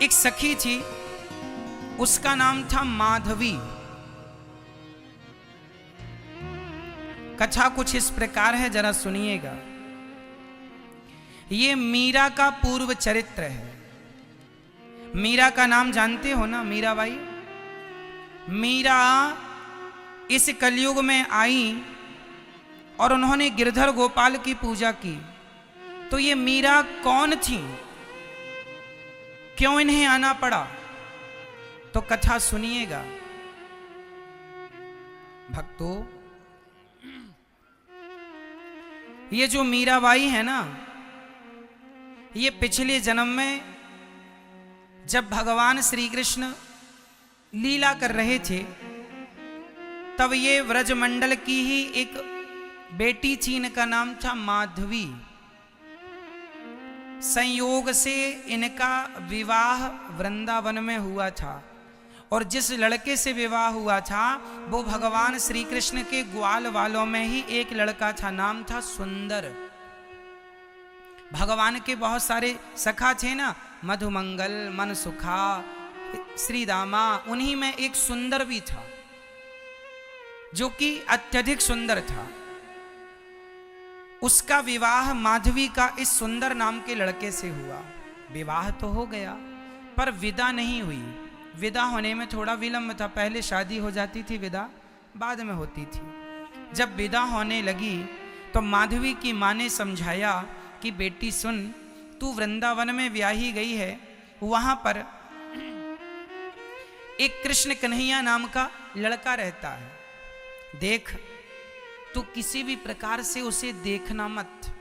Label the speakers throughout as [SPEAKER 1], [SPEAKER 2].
[SPEAKER 1] एक सखी थी, उसका नाम था माधवी। कथा कुछ इस प्रकार है, जरा सुनिएगा। ये मीरा का पूर्व चरित्र है। मीरा का नाम जानते हो ना, मीराबाई। मीरा इस कलयुग में आई और उन्होंने गिरधर गोपाल की पूजा की। तो ये मीरा कौन थी, क्यों इन्हें आना पड़ा, तो कथा सुनिएगा भक्तों। ये जो मीराबाई है ना, ये पिछले जन्म में जब भगवान श्री कृष्ण लीला कर रहे थे, तब ये व्रजमंडल की ही एक बेटी थी, इनका नाम था माधवी। संयोग से इनका विवाह वृंदावन में हुआ था, और जिस लड़के से विवाह हुआ था वो भगवान श्री कृष्ण के ग्वाल वालों में ही एक लड़का था, नाम था सुंदर। भगवान के बहुत सारे सखा थे ना, मधुमंगल, मनसुखा, श्रीदामा, उन्हीं में एक सुंदर भी था जो कि अत्यधिक सुंदर था। उसका विवाह माधवी का इस सुंदर नाम के लड़के से हुआ। विवाह तो हो गया पर विदा नहीं हुई। विदा होने में थोड़ा विलंब था। पहले शादी हो जाती थी, विदा बाद में होती थी। जब विदा होने लगी तो माधवी की माँ ने समझाया कि बेटी सुन, तू वृंदावन में ब्याही गई है, वहां पर एक कृष्ण कन्हैया नाम का लड़का रहता है। देख, तू किसी भी प्रकार से उसे देखना मत,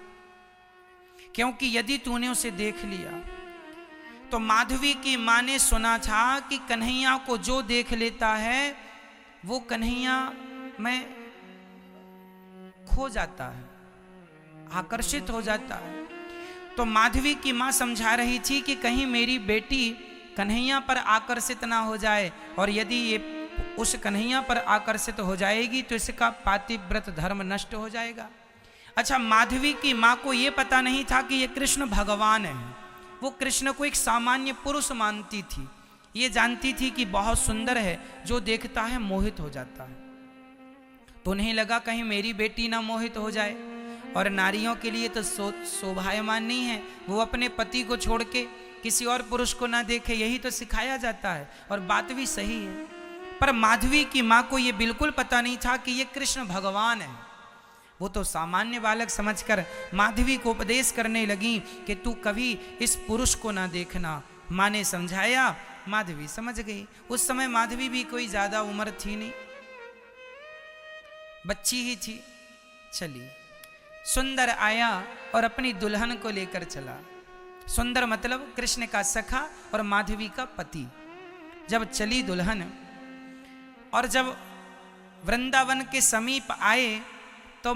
[SPEAKER 1] क्योंकि यदि तूने उसे देख लिया तो माधवी की माँ ने सुना था कि कन्हैया को जो देख लेता है वो कन्हैया में खो जाता है, आकर्षित हो जाता है। तो माधवी की माँ समझा रही थी कि कहीं मेरी बेटी कन्हैया पर आकर्षित ना हो जाए, और यदि ये उस कन्हैया पर आकर्षित हो जाएगी तो इसका पातिव्रत धर्म नष्ट हो जाएगा। अच्छा, माधवी की माँ को यह पता नहीं था कि ये कृष्ण भगवान है। वो कृष्ण को एक सामान्य पुरुष मानती थी। ये जानती थी कि बहुत सुंदर है, जो देखता है मोहित हो जाता है। तो उन्हें लगा कहीं मेरी बेटी ना मोहित हो जाए। और नारियों के लिए तो शोभायमान नहीं है वो अपने पति को छोड़ के किसी और पुरुष को ना देखे, यही तो सिखाया जाता है, और बात भी सही है। पर माधवी की माँ को यह बिल्कुल पता नहीं था कि ये कृष्ण भगवान है। वो तो सामान्य बालक समझकर माधवी को उपदेश करने लगी कि तू कभी इस पुरुष को ना देखना। माँ ने समझाया, माधवी समझ गई। उस समय माधवी भी कोई ज्यादा उम्र थी नहीं, बच्ची ही थी। चली, सुंदर आया और अपनी दुल्हन को लेकर चला। सुंदर मतलब कृष्ण का सखा और माधवी का पति। जब चली दुल्हन और जब वृंदावन के समीप आए तो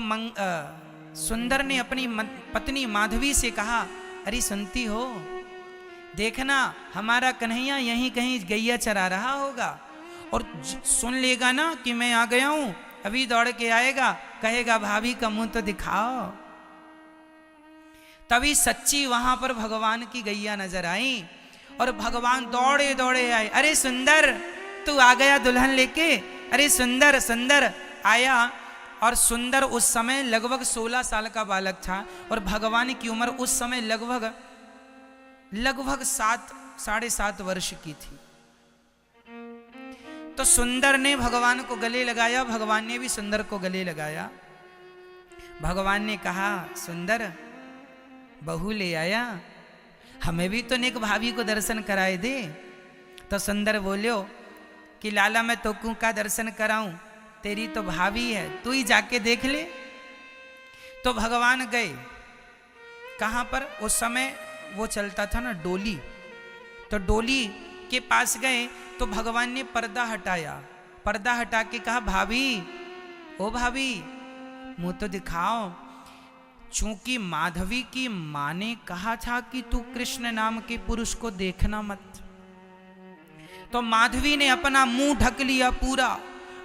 [SPEAKER 1] सुंदर ने अपनी पत्नी माधवी से कहा, अरे सुनती हो, देखना हमारा कन्हैया यहीं कहीं गैया चरा रहा होगा, और सुन लेगा ना कि मैं आ गया हूं, अभी दौड़ के आएगा, कहेगा भाभी का मुंह तो दिखाओ। तभी सच्ची वहां पर भगवान की गैया नजर आई और भगवान दौड़े दौड़े आए। अरे सुंदर, तू आ गया दुल्हन लेके? अरे सुंदर, सुंदर आया। और सुंदर उस समय लगभग 16 साल का बालक था, और भगवान की उम्र उस समय लगभग 7-7.5 वर्ष की थी। तो सुंदर ने भगवान को गले लगाया, भगवान ने भी सुंदर को गले लगाया। भगवान ने कहा, सुंदर बहू ले आया, हमें भी तो नेक भाभी को दर्शन कराए दे। तो सुंदर बोलियो कि लाला मैं तो का दर्शन कराऊं, तेरी तो भाभी है, तू ही जाके देख ले। तो भगवान गए कहां पर, उस समय वो चलता था ना डोली, तो डोली के पास गए तो भगवान ने पर्दा हटाया। पर्दा हटा के कहा, भाभी, ओ भाभी मुंह तो दिखाओ। चूंकि माधवी की मां ने कहा था कि तू कृष्ण नाम के पुरुष को देखना मत, तो माधवी ने अपना मुंह ढक लिया पूरा,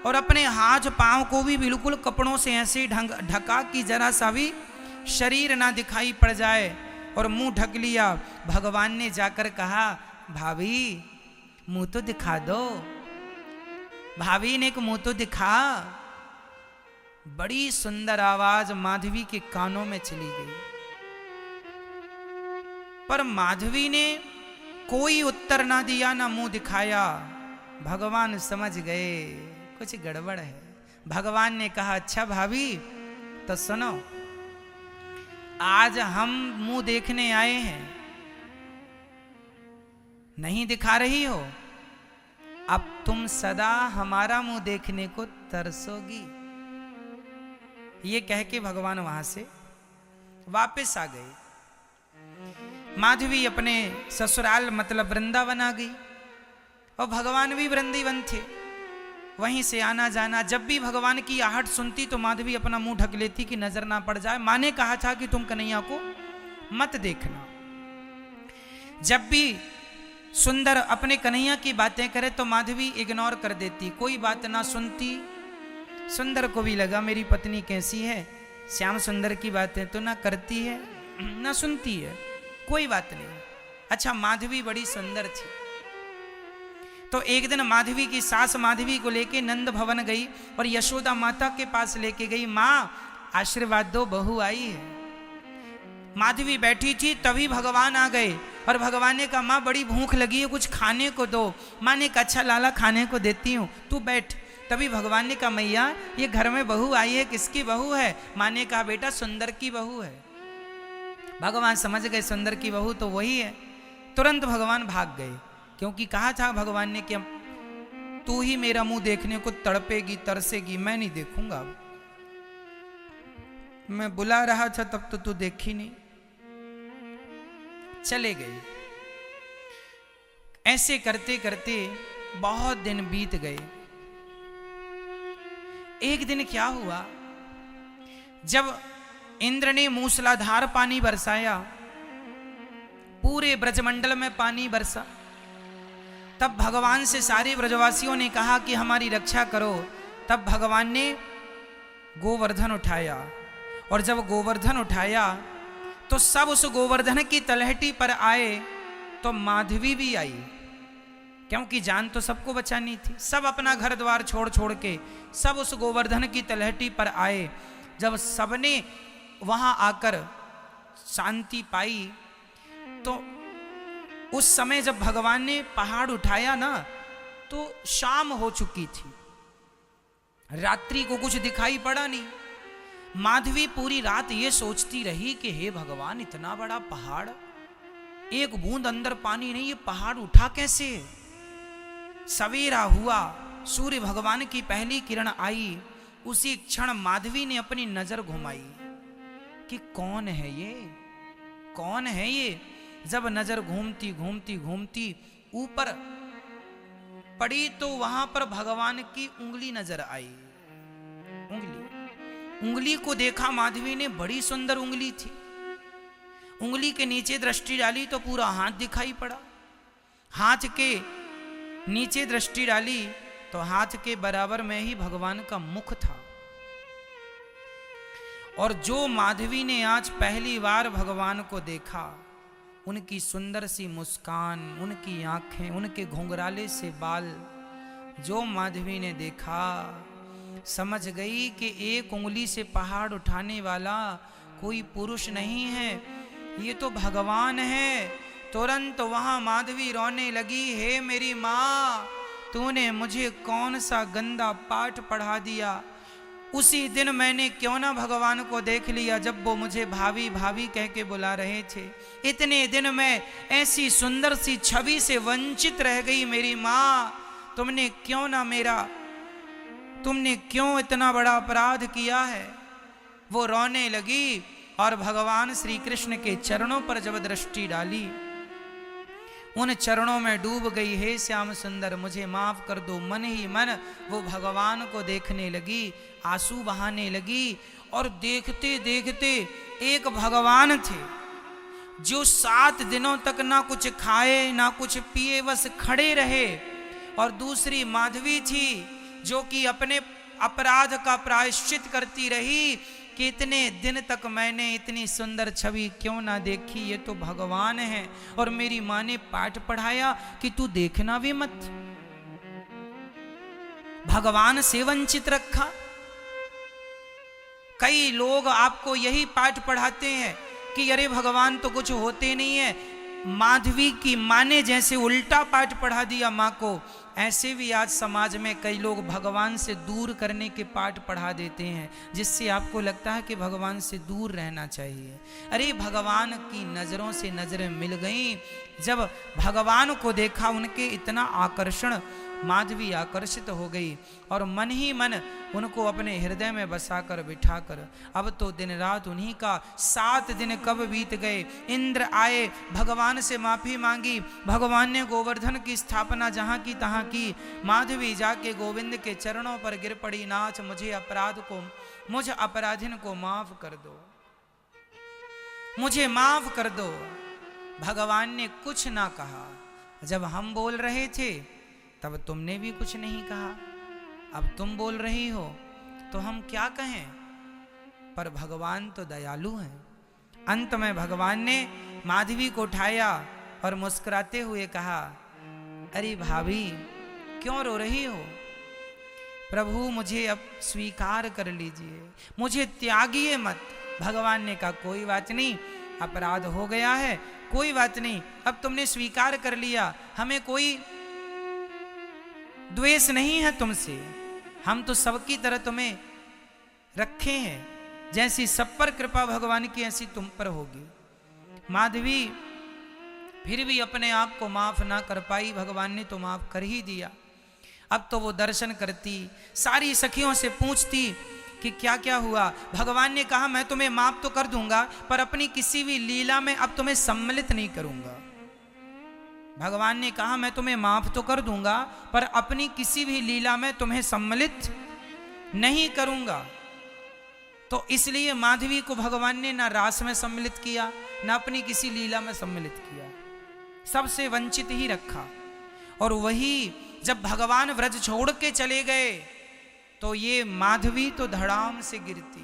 [SPEAKER 1] और अपने हाथ पांव को भी बिल्कुल कपड़ों से ऐसे ढका कि जरा सा भी शरीर ना दिखाई पड़ जाए, और मुंह ढक लिया। भगवान ने जाकर कहा, भाभी मुंह तो दिखा दो, भाभी ने एक मुंह तो दिखा। बड़ी सुंदर आवाज माधवी के कानों में चली गई, पर माधवी ने कोई उत्तर ना दिया, ना मुंह दिखाया। भगवान समझ गए कुछ गड़बड़ है। भगवान ने कहा, अच्छा भाभी तो सुनो, आज हम मुंह देखने आए हैं, नहीं दिखा रही हो, अब तुम सदा हमारा मुंह देखने को तरसोगी। ये कह के भगवान वहां से वापस आ गए। माधवी अपने ससुराल मतलब वृंदावन आ गई, और भगवान भी वृंदावन थे, वहीं से आना जाना। जब भी भगवान की आहट सुनती तो माधवी अपना मुंह ढक लेती कि नजर ना पड़ जाए। माँ ने कहा था कि तुम कन्हैया को मत देखना। जब भी सुंदर अपने कन्हैया की बातें करे तो माधवी इग्नोर कर देती, कोई बात ना सुनती। सुंदर को भी लगा मेरी पत्नी कैसी है, श्याम सुंदर की बातें तो ना करती है ना सुनती है, कोई बात नहीं। अच्छा, माधवी बड़ी सुंदर थी। तो एक दिन माधवी की सास माधवी को लेके नंद भवन गई और यशोदा माता के पास लेके गई। माँ आशीर्वाद दो, बहू आई है। माधवी बैठी थी, तभी भगवान आ गए और भगवान ने कहा, माँ बड़ी भूख लगी है, कुछ खाने को दो। माँ ने कहा, अच्छा लाला खाने को देती हूँ, तू बैठ। तभी भगवान ने कहा, मैया ये घर में बहू आई है, किसकी बहू है? माँ ने कहा, बेटा सुंदर की बहू है। भगवान समझ गए सुंदर की बहू तो वही है। तुरंत भगवान भाग गए, क्योंकि कहा था भगवान ने कि तू ही मेरा मुंह देखने को तड़पेगी तरसेगी, मैं नहीं देखूंगा। अब मैं बुला रहा था तब तो तू देखी नहीं। चले गए। ऐसे करते करते बहुत दिन बीत गए। एक दिन क्या हुआ, जब इंद्र ने मूसलाधार पानी बरसाया, पूरे ब्रजमंडल में पानी बरसा, तब भगवान से सारे ब्रजवासियों ने कहा कि हमारी रक्षा करो। तब भगवान ने गोवर्धन उठाया, और जब गोवर्धन उठाया तो सब उस गोवर्धन की तलहटी पर आए, तो माधवी भी आई, क्योंकि जान तो सबको बचानी थी। सब अपना घर द्वार छोड़ छोड़ के सब उस गोवर्धन की तलहटी पर आए। जब सबने वहां आकर शांति पाई, तो उस समय जब भगवान ने पहाड़ उठाया ना, तो शाम हो चुकी थी, रात्रि को कुछ दिखाई पड़ा नहीं। माधवी पूरी रात ये सोचती रही कि हे भगवान, इतना बड़ा पहाड़, एक बूंद अंदर पानी नहीं, ये पहाड़ उठा कैसे? सवेरा हुआ, सूर्य भगवान की पहली किरण आई, उसी क्षण माधवी ने अपनी नजर घुमाई कि कौन है ये, कौन है ये। जब नजर घूमती घूमती घूमती ऊपर पड़ी तो वहां पर भगवान की उंगली नजर आई। उंगली को देखा माधवी ने, बड़ी सुंदर उंगली थी। उंगली के नीचे दृष्टि डाली तो पूरा हाथ दिखाई पड़ा। हाथ के नीचे दृष्टि डाली तो हाथ के बराबर में ही भगवान का मुख था। और जो माधवी ने आज पहली बार भगवान को देखा, उनकी सुंदर सी मुस्कान, उनकी आंखें, उनके घुंघराले से बाल, जो माधवी ने देखा, समझ गई कि एक उंगली से पहाड़ उठाने वाला कोई पुरुष नहीं है, ये तो भगवान है। तुरंत वहां माधवी रोने लगी, हे मेरी माँ, तूने मुझे कौन सा गंदा पाठ पढ़ा दिया। उसी दिन मैंने क्यों ना भगवान को देख लिया, जब वो मुझे भाभी भाभी कह के बुला रहे थे। इतने दिन में ऐसी सुंदर सी छवि से वंचित रह गई मेरी माँ। तुमने क्यों इतना बड़ा अपराध किया है। वो रोने लगी और भगवान श्री कृष्ण के चरणों पर जब दृष्टि डाली, उन चरणों में डूब गई। हे श्याम सुंदर, मुझे माफ कर दो। मन ही मन वो भगवान को देखने लगी, आंसू बहाने लगी। और देखते देखते एक भगवान थे जो 7 दिनों तक ना कुछ खाए ना कुछ पिए, बस खड़े रहे। और दूसरी माधवी थी जो कि अपने अपराध का प्रायश्चित करती रही। कि इतने दिन तक मैंने इतनी सुंदर छवि क्यों ना देखी, ये तो भगवान है। और मेरी माँ ने पाठ पढ़ाया कि तू देखना भी मत, भगवान से वंचित रखा। कई लोग आपको यही पाठ पढ़ाते हैं कि अरे भगवान तो कुछ होते नहीं है। माधवी की माँ ने जैसे उल्टा पाठ पढ़ा दिया माँ को, ऐसे भी आज समाज में कई लोग भगवान से दूर करने के पाठ पढ़ा देते हैं, जिससे आपको लगता है कि भगवान से दूर रहना चाहिए। अरे भगवान की नज़रों से नज़रें मिल गईं, जब भगवान को देखा उनके इतना आकर्षण, माधवी आकर्षित हो गई और मन ही मन उनको अपने हृदय में बसाकर बिठाकर, अब तो दिन रात उन्हीं का 7 दिन कब बीत गए। इंद्र आए, भगवान से माफी मांगी, भगवान ने गोवर्धन की स्थापना जहां की तहां की। माधवी जाके गोविंद के चरणों पर गिर पड़ी, नाथ मुझ अपराधिन को माफ कर दो, मुझे माफ कर दो। भगवान ने कुछ ना कहा। जब हम बोल रहे थे तब तुमने भी कुछ नहीं कहा, अब तुम बोल रही हो तो हम क्या कहें। पर भगवान तो दयालु हैं। अंत में भगवान ने माधवी को उठाया और मुस्कुराते हुए कहा, अरे भाभी क्यों रो रही हो, प्रभु मुझे अब स्वीकार कर लीजिए, मुझे त्यागिए मत। भगवान ने कहा कोई बात नहीं, अपराध हो गया है, कोई बात नहीं, अब तुमने स्वीकार कर लिया, हमें कोई द्वेष नहीं है तुमसे, हम तो सबकी तरह तुम्हें रखे हैं, जैसी सब पर कृपा भगवान की ऐसी तुम पर होगी। माधवी फिर भी अपने आप को माफ ना कर पाई, भगवान ने तो माफ कर ही दिया। अब तो वो दर्शन करती, सारी सखियों से पूछती कि क्या क्या हुआ। भगवान ने कहा मैं तुम्हें माफ तो कर दूंगा, पर अपनी किसी भी लीला में अब तुम्हें सम्मिलित नहीं करूंगा। भगवान ने कहा मैं तुम्हें माफ तो कर दूंगा, पर अपनी किसी भी लीला में तुम्हें सम्मिलित नहीं करूंगा। तो इसलिए माधवी को भगवान ने ना रास में सम्मिलित किया, ना अपनी किसी लीला में सम्मिलित किया, सबसे वंचित ही रखा। और वही जब भगवान व्रज छोड़ के चले गए तो ये माधवी तो धड़ाम से गिरती।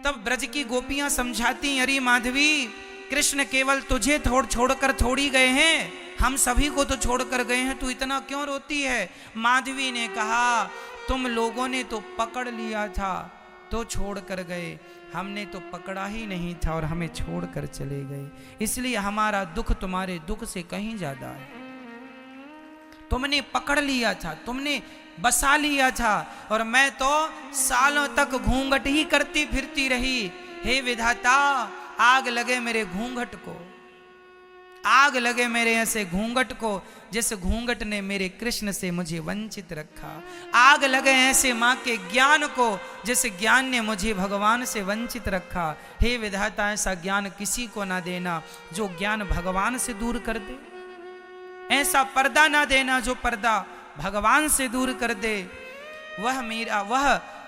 [SPEAKER 1] तब ब्रज की गोपियां समझाती, अरे माधवी कृष्ण केवल तुझे छोड़कर थोड़ी गए हैं, हम सभी को तो छोड़कर गए हैं, तू इतना क्यों रोती है। माधवी ने कहा तुम लोगों ने तो पकड़ लिया था तो छोड़ कर गए, हमने तो पकड़ा ही नहीं था और हमें छोड़कर चले गए, इसलिए हमारा दुख तुम्हारे दुख से कहीं ज्यादा है। तुमने पकड़ लिया था, तुमने बसा लिया था, और मैं तो सालों तक घूंघट ही करती फिरती रही। हे विधाता आग लगे मेरे घूंघट को, आग लगे मेरे ऐसे घूंघट को जिस घूंघट ने मेरे कृष्ण से मुझे वंचित रखा। आग लगे ऐसे माँ के ज्ञान को जिस ज्ञान ने मुझे भगवान से वंचित रखा। हे विधाता ऐसा ज्ञान किसी को ना देना जो ज्ञान भगवान से दूर कर दे, ऐसा पर्दा ना देना जो पर्दा भगवान से दूर कर दे। वह मीरा,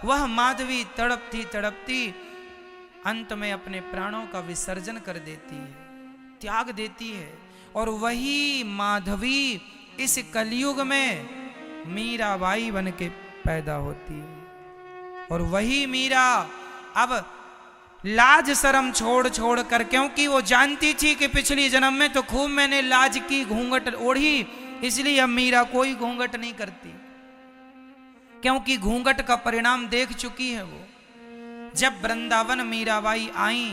[SPEAKER 1] वह माधवी तड़पती तड़पती अंत में अपने प्राणों का विसर्जन कर देती है, त्याग देती है। और वही माधवी इस कलयुग में मीराबाई बन के पैदा होती है। और वही मीरा अब लाज शर्म छोड़ कर, क्योंकि वो जानती थी कि पिछली जन्म में तो खूब मैंने लाज की, घूंघट ओढ़ी, इसलिए अब मीरा कोई घूंघट नहीं करती, क्योंकि घूंघट का परिणाम देख चुकी है वो। जब वृंदावन मीराबाई आई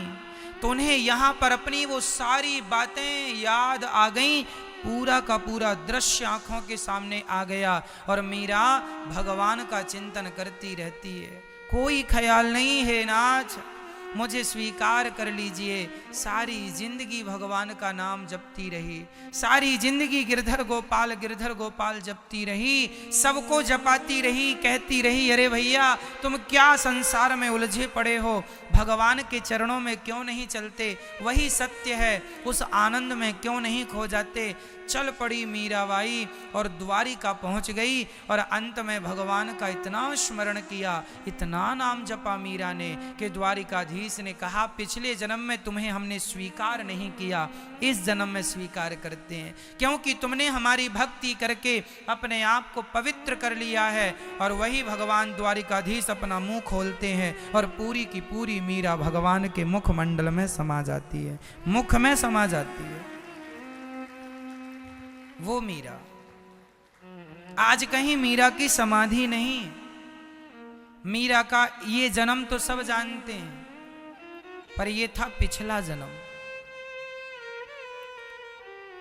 [SPEAKER 1] तो उन्हें यहाँ पर अपनी वो सारी बातें याद आ गईं, पूरा का पूरा दृश्य आंखों के सामने आ गया। और मीरा भगवान का चिंतन करती रहती है, कोई ख्याल नहीं है नाथ मुझे स्वीकार कर लीजिए। सारी जिंदगी भगवान का नाम जपती रही, सारी जिंदगी गिरधर गोपाल जपती रही, सबको जपाती रही, कहती रही अरे भैया तुम क्या संसार में उलझे पड़े हो, भगवान के चरणों में क्यों नहीं चलते, वही सत्य है, उस आनंद में क्यों नहीं खो जाते। चल पड़ी मीराबाई और द्वारिका पहुंच गई और अंत में भगवान का इतना स्मरण किया, इतना नाम जपा मीरा ने कि द्वारिकाधीश द्वारिकाधीश ने कहा, पिछले जन्म में तुम्हें हमने स्वीकार नहीं किया, इस जन्म में स्वीकार करते हैं, क्योंकि तुमने हमारी भक्ति करके अपने आप को पवित्र कर लिया है। और वही भगवान द्वारिकाधीश अपना मुंह खोलते हैं और पूरी की पूरी मीरा भगवान के मुखमंडल में समा जाती है, मुख में समा जाती है वो मीरा। आज कहीं मीरा की समाधि नहीं। मीरा का ये जन्म तो सब जानते हैं, पर ये था पिछला जन्म।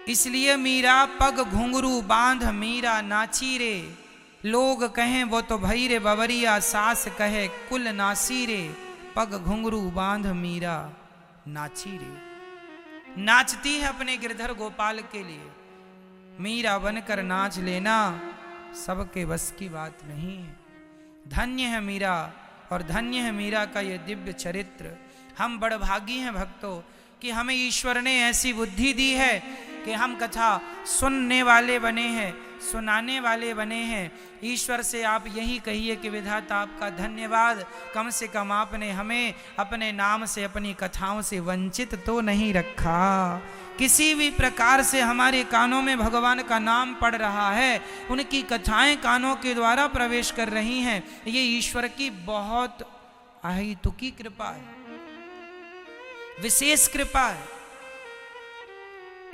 [SPEAKER 1] इसलिए मीरा पग घुंघरू बांध मीरा नाची रे, लोग कहें वो तो भई रे बवरिया, सास कहे कुल नासी रे, पग घुंघरू बांध मीरा नाची रे। नाचती है अपने गिरधर गोपाल के लिए। मीरा बनकर नाच लेना सबके बस की बात नहीं है। धन्य है मीरा और धन्य है मीरा का ये दिव्य चरित्र। हम बड़भागी हैं भक्तों कि हमें ईश्वर ने ऐसी बुद्धि दी है कि हम कथा सुनने वाले बने हैं, सुनाने वाले बने हैं। ईश्वर से आप यही कहिए कि विधाता आपका धन्यवाद, कम से कम आपने हमें अपने नाम से, अपनी कथाओं से वंचित तो नहीं रखा। किसी भी प्रकार से हमारे कानों में भगवान का नाम पड़ रहा है, उनकी कथाएं कानों के द्वारा प्रवेश कर रही हैं, ये ईश्वर की बहुत अहेतुकी कृपा है, विशेष कृपा है।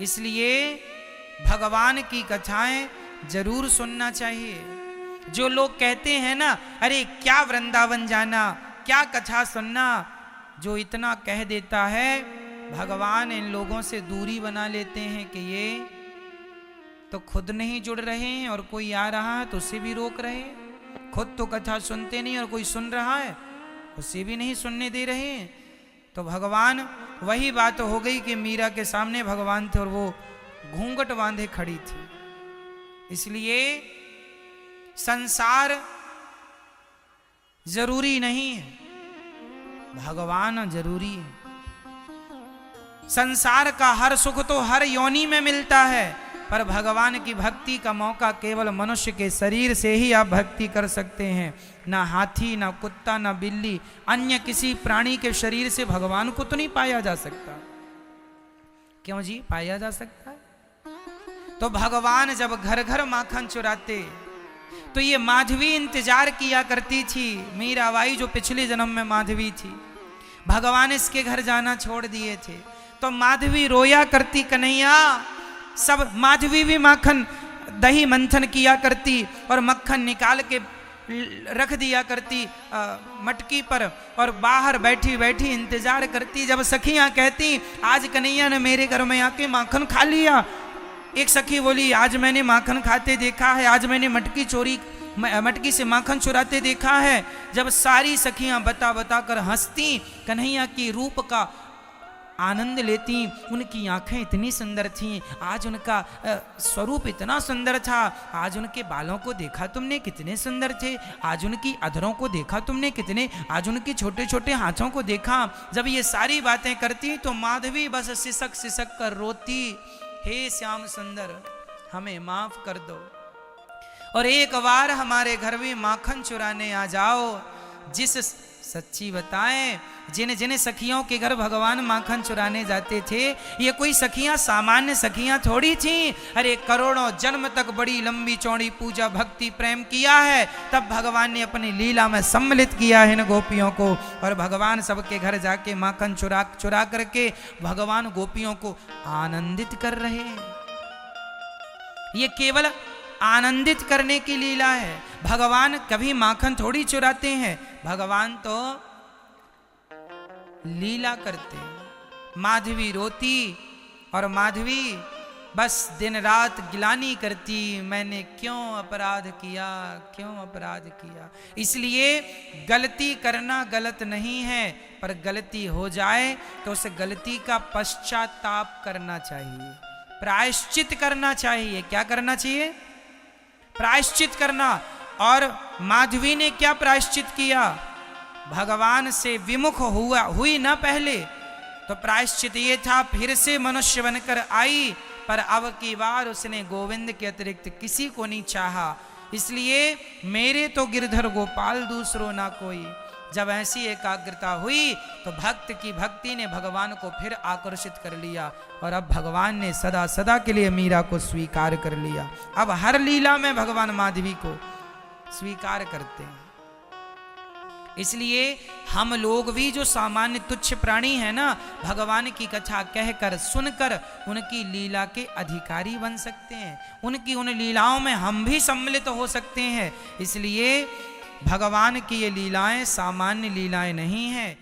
[SPEAKER 1] इसलिए भगवान की कथाएं जरूर सुनना चाहिए। जो लोग कहते हैं ना, अरे क्या वृंदावन जाना, क्या कथा सुनना, जो इतना कह देता है, भगवान इन लोगों से दूरी बना लेते हैं कि ये तो खुद नहीं जुड़ रहे हैं और कोई आ रहा है तो उसे भी रोक रहे हैं। खुद तो कथा सुनते नहीं और कोई सुन रहा है उसे भी नहीं सुनने दे रहे हैं। तो भगवान, वही बात हो गई कि मीरा के सामने भगवान थे और वो घूंघट बांधे खड़ी थी। इसलिए संसार जरूरी नहीं है, भगवान जरूरी है। संसार का हर सुख तो हर योनि में मिलता है, पर भगवान की भक्ति का मौका केवल मनुष्य के शरीर से ही आप भक्ति कर सकते हैं। ना हाथी, ना कुत्ता, ना बिल्ली, अन्य किसी प्राणी के शरीर से भगवान को तो नहीं पाया जा सकता। क्यों जी, पाया जा सकता है। तो भगवान जब घर घर माखन चुराते तो ये माधवी इंतजार किया करती थी। मीराबाई जो पिछले जन्म में माधवी थी, भगवान इसके घर जाना छोड़ दिए थे तो माधवी रोया करती, कन्हैया। सब माधवी भी माखन दही मंथन किया करती और मक्खन निकाल के रख दिया करती मटकी पर और बाहर बैठी बैठी इंतजार करती। जब सखियां कहती आज कन्हैया ने मेरे घर में आके माखन खा लिया, एक सखी बोली आज मैंने माखन खाते देखा है, आज मैंने मटकी से माखन चुराते देखा है। जब सारी सखियां बता बता कर हंसती, कन्हैया की रूप का आनंद लेती, उनकी आंखें इतनी सुंदर थीं, आज उनका स्वरूप इतना सुंदर था, आज उनके बालों को देखा तुमने कितने सुंदर थे, आज उनकी अधरों को देखा तुमने कितने, आज उनके छोटे छोटे हाथों को देखा। जब ये सारी बातें करती तो माधवी बस सिसक सिसक कर रोती, हे श्याम सुंदर हमें माफ कर दो और एक बार हमारे घर में माखन चुराने आ जाओ। जिस सच्ची बताएं, जिन जिन सखियों के घर भगवान माखन चुराने जाते थे, ये कोई सखियां सामान्य सखियां थोड़ी थी। अरे करोड़ों जन्म तक बड़ी लंबी चौड़ी पूजा भक्ति प्रेम किया है, तब भगवान ने अपनी लीला में सम्मिलित किया है इन गोपियों को। और भगवान सबके घर जाके माखन चुरा करके भगवान गोपियों को आनंदित कर रहे हैं। ये केवल आनंदित करने की लीला है। भगवान कभी माखन थोड़ी चुराते हैं, भगवान तो लीला करते हैं। माधवी रोती और माधवी बस दिन रात गिलानी करती, मैंने क्यों अपराध किया, क्यों अपराध किया। इसलिए गलती करना गलत नहीं है, पर गलती हो जाए तो उस गलती का पश्चाताप करना चाहिए, प्रायश्चित करना चाहिए। क्या करना चाहिए? प्रायश्चित करना। और माधवी ने क्या प्रायश्चित किया? भगवान से विमुख हुई ना पहले, तो प्रायश्चित ये था फिर से मनुष्य बनकर आई, पर अब की बार उसने गोविंद के अतिरिक्त किसी को नहीं चाहा। इसलिए मेरे तो गिरधर गोपाल दूसरो ना कोई, जब ऐसी एकाग्रता हुई तो भक्त की भक्ति ने भगवान को फिर आकर्षित कर लिया और अब भगवान ने सदा सदा के लिए मीरा को स्वीकार कर लिया। अब हर लीला में भगवान माधवी को स्वीकार करते हैं। इसलिए हम लोग भी जो सामान्य तुच्छ प्राणी हैं ना, भगवान की कथा कहकर सुनकर उनकी लीला के अधिकारी बन सकते हैं, उनकी उन लीलाओं में हम भी सम्मिलित हो सकते हैं। इसलिए भगवान की ये लीलाएं सामान्य लीलाएं नहीं हैं।